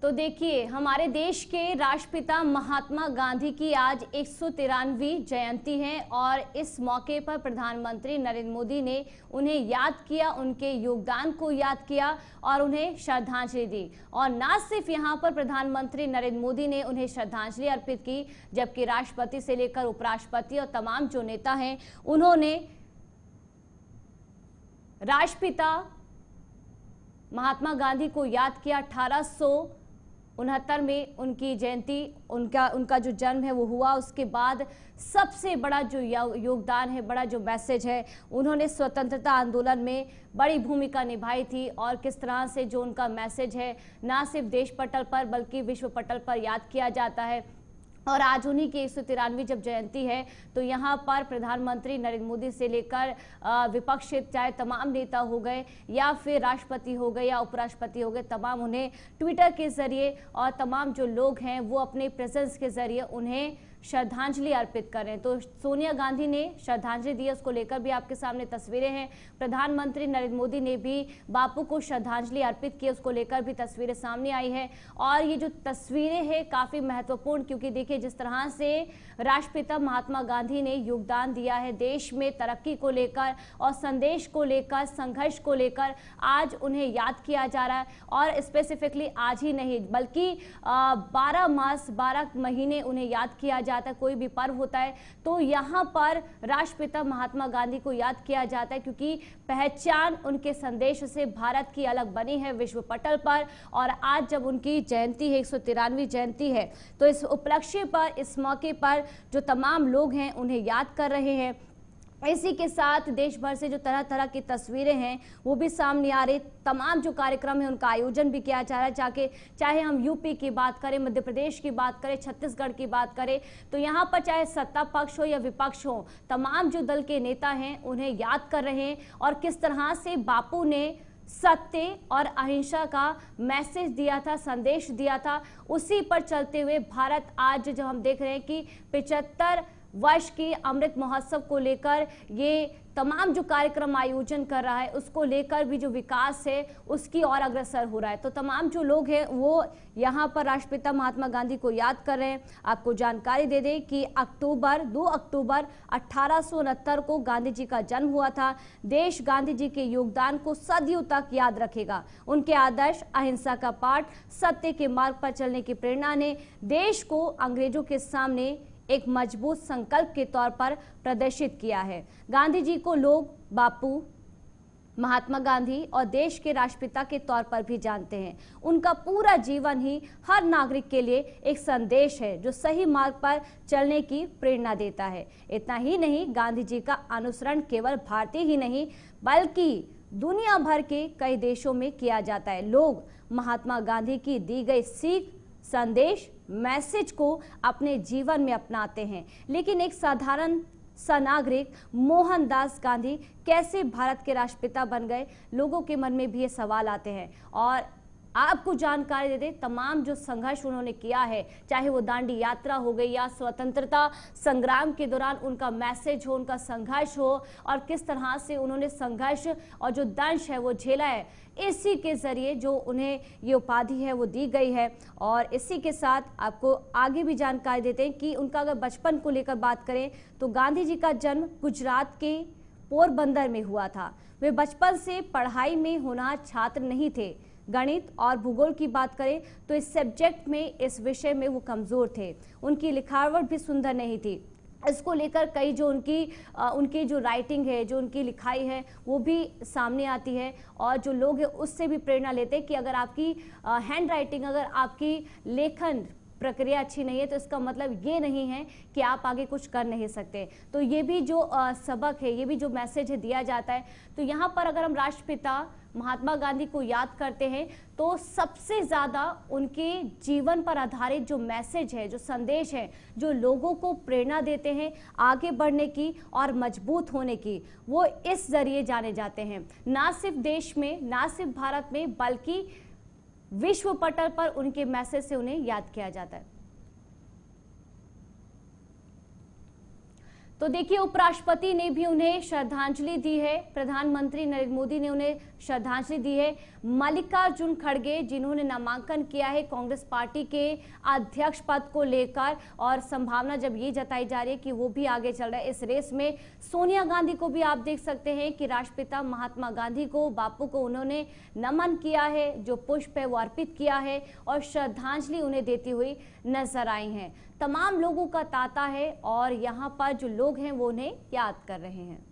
तो देखिए, हमारे देश के राष्ट्रपिता महात्मा गांधी की आज 193वीं जयंती है और इस मौके पर प्रधानमंत्री नरेंद्र मोदी ने उन्हें याद किया, उनके योगदान को याद किया और उन्हें श्रद्धांजलि दी। और न सिर्फ यहां पर प्रधानमंत्री नरेंद्र मोदी ने उन्हें श्रद्धांजलि अर्पित की, जबकि राष्ट्रपति से लेकर उपराष्ट्रपति और तमाम जो नेता हैं उन्होंने राष्ट्रपिता महात्मा गांधी को याद किया। 1869 में उनकी जयंती, उनका जो जन्म है वो हुआ। उसके बाद सबसे बड़ा जो योगदान है, बड़ा जो मैसेज है, उन्होंने स्वतंत्रता आंदोलन में बड़ी भूमिका निभाई थी और किस तरह से जो उनका मैसेज है ना सिर्फ देश पटल पर बल्कि विश्व पटल पर याद किया जाता है। और आज उन्हीं की 193वीं जब जयंती है तो यहाँ पर प्रधानमंत्री नरेंद्र मोदी से लेकर विपक्ष चाहे तमाम नेता हो गए या फिर राष्ट्रपति हो गए या उपराष्ट्रपति हो गए, तमाम उन्हें ट्विटर के जरिए और तमाम जो लोग हैं वो अपने प्रेजेंस के जरिए उन्हें श्रद्धांजलि अर्पित कर रहे हैं। तो सोनिया गांधी ने श्रद्धांजलि दी, उसको लेकर भी आपके सामने तस्वीरें हैं। प्रधानमंत्री नरेंद्र मोदी ने भी बापू को श्रद्धांजलि अर्पित की, उसको लेकर भी तस्वीरें सामने आई है। और ये जो तस्वीरें हैं काफी महत्वपूर्ण, क्योंकि देखिए जिस तरह से राष्ट्रपिता महात्मा गांधी ने योगदान दिया है देश में तरक्की को लेकर और संदेश को लेकर, संघर्ष को लेकर, आज उन्हें याद किया जा रहा है। और स्पेसिफिकली आज ही नहीं बल्कि 12 मास 12 महीने उन्हें याद किया जाता है। कोई भी पर्व होता है तो यहाँ पर राष्ट्रपिता महात्मा गांधी को याद किया जाता है, क्योंकि पहचान उनके संदेश से भारत की अलग बनी है विश्व पटल पर। और आज जब उनकी जयंती है, 193वीं जयंती है, तो इस उपलक्ष्य पर, इस मौके पर जो तमाम लोग हैं उन्हें याद कर रहे हैं। इसी के साथ देश भर से जो तरह तरह की तस्वीरें हैं वो भी सामने आ रही। तमाम जो कार्यक्रम है उनका आयोजन भी किया जा रहा है, चाहे हम यूपी की बात करें, मध्य प्रदेश की बात करें, छत्तीसगढ़ की बात करें, तो यहाँ पर चाहे सत्ता पक्ष हो या विपक्ष हो, तमाम जो दल के नेता हैं उन्हें याद कर रहे हैं। और किस तरह से बापू ने सत्य और अहिंसा का मैसेज दिया था, संदेश दिया था, उसी पर चलते हुए भारत आज जब हम देख रहे हैं कि 75 वर्ष की अमृत महोत्सव को लेकर ये तमाम जो कार्यक्रम आयोजन कर रहा है, उसको लेकर भी जो विकास है उसकी और अग्रसर हो रहा है। तो तमाम जो लोग हैं वो यहाँ पर राष्ट्रपिता महात्मा गांधी को याद कर रहे हैं। आपको जानकारी दे दें कि 2 अक्टूबर 1869 को गांधी जी का जन्म हुआ था। देश गांधी जी के योगदान को सदियों तक याद रखेगा। उनके आदर्श, अहिंसा का पाठ, सत्य के मार्ग पर चलने की प्रेरणा ने देश को अंग्रेजों के सामने एक मजबूत संकल्प के तौर पर प्रदर्शित किया है। गांधी जी को लोग बापू, महात्मा गांधी और देश के राष्ट्रपिता के तौर पर भी जानते हैं। उनका पूरा जीवन ही हर नागरिक के लिए एक संदेश है जो सही मार्ग पर चलने की प्रेरणा देता है। इतना ही नहीं, गांधी जी का अनुसरण केवल भारतीय ही नहीं बल्कि दुनिया भर के कई देशों में किया जाता है। लोग महात्मा गांधी की दी गई सीख, संदेश, मैसेज को अपने जीवन में अपनाते हैं। लेकिन एक साधारण सा नागरिक मोहनदास गांधी कैसे भारत के राष्ट्रपिता बन गए, लोगों के मन में भी ये सवाल आते हैं। और आपको जानकारी दे दें, तमाम जो संघर्ष उन्होंने किया है, चाहे वो दांडी यात्रा हो गई या स्वतंत्रता संग्राम के दौरान उनका मैसेज हो, उनका संघर्ष हो, और किस तरह से उन्होंने संघर्ष और जो दंश है वो झेला है, इसी के जरिए जो उन्हें ये उपाधि है वो दी गई है। और इसी के साथ आपको आगे भी जानकारी देते हैं कि उनका अगर बचपन को लेकर बात करें तो गांधी जी का जन्म गुजरात के पोरबंदर में हुआ था। वे बचपन से पढ़ाई में होनहार छात्र नहीं थे। गणित और भूगोल की बात करें तो इस सब्जेक्ट में, इस विषय में वो कमजोर थे। उनकी लिखावट भी सुंदर नहीं थी। इसको लेकर कई जो उनकी जो राइटिंग है, जो उनकी लिखाई है, वो भी सामने आती है और जो लोग हैं उससे भी प्रेरणा लेते हैं कि अगर आपकी हैंड राइटिंग, अगर आपकी लेखन प्रक्रिया अच्छी नहीं है तो इसका मतलब ये नहीं है कि आप आगे कुछ कर नहीं सकते। तो ये भी जो सबक है, ये भी जो मैसेज है दिया जाता है। तो यहाँ पर अगर हम राष्ट्रपिता महात्मा गांधी को याद करते हैं तो सबसे ज्यादा उनके जीवन पर आधारित जो मैसेज है, जो संदेश है, जो लोगों को प्रेरणा देते हैं आगे बढ़ने की और मजबूत होने की, वो इस जरिए जाने जाते हैं। ना सिर्फ देश में, ना सिर्फ भारत में, बल्कि विश्व पटल पर उनके मैसेज से उन्हें याद किया जाता है। तो देखिए, उपराष्ट्रपति ने भी उन्हें श्रद्धांजलि दी है। प्रधानमंत्री नरेंद्र मोदी ने उन्हें श्रद्धांजलि दी है। मल्लिकार्जुन खड़गे, जिन्होंने नामांकन किया है कांग्रेस पार्टी के अध्यक्ष पद को लेकर, और संभावना जब ये जताई जा रही है कि वो भी आगे चल रहे हैं इस रेस में। सोनिया गांधी को भी आप देख सकते हैं कि राष्ट्रपिता महात्मा गांधी को, बापू को उन्होंने नमन किया है, जो पुष्प है वो अर्पित किया है और श्रद्धांजलि उन्हें देती हुई नजर आई हैं। तमाम लोगों का तांता है और यहाँ पर जो लोग हैं वो उन्हें याद कर रहे हैं।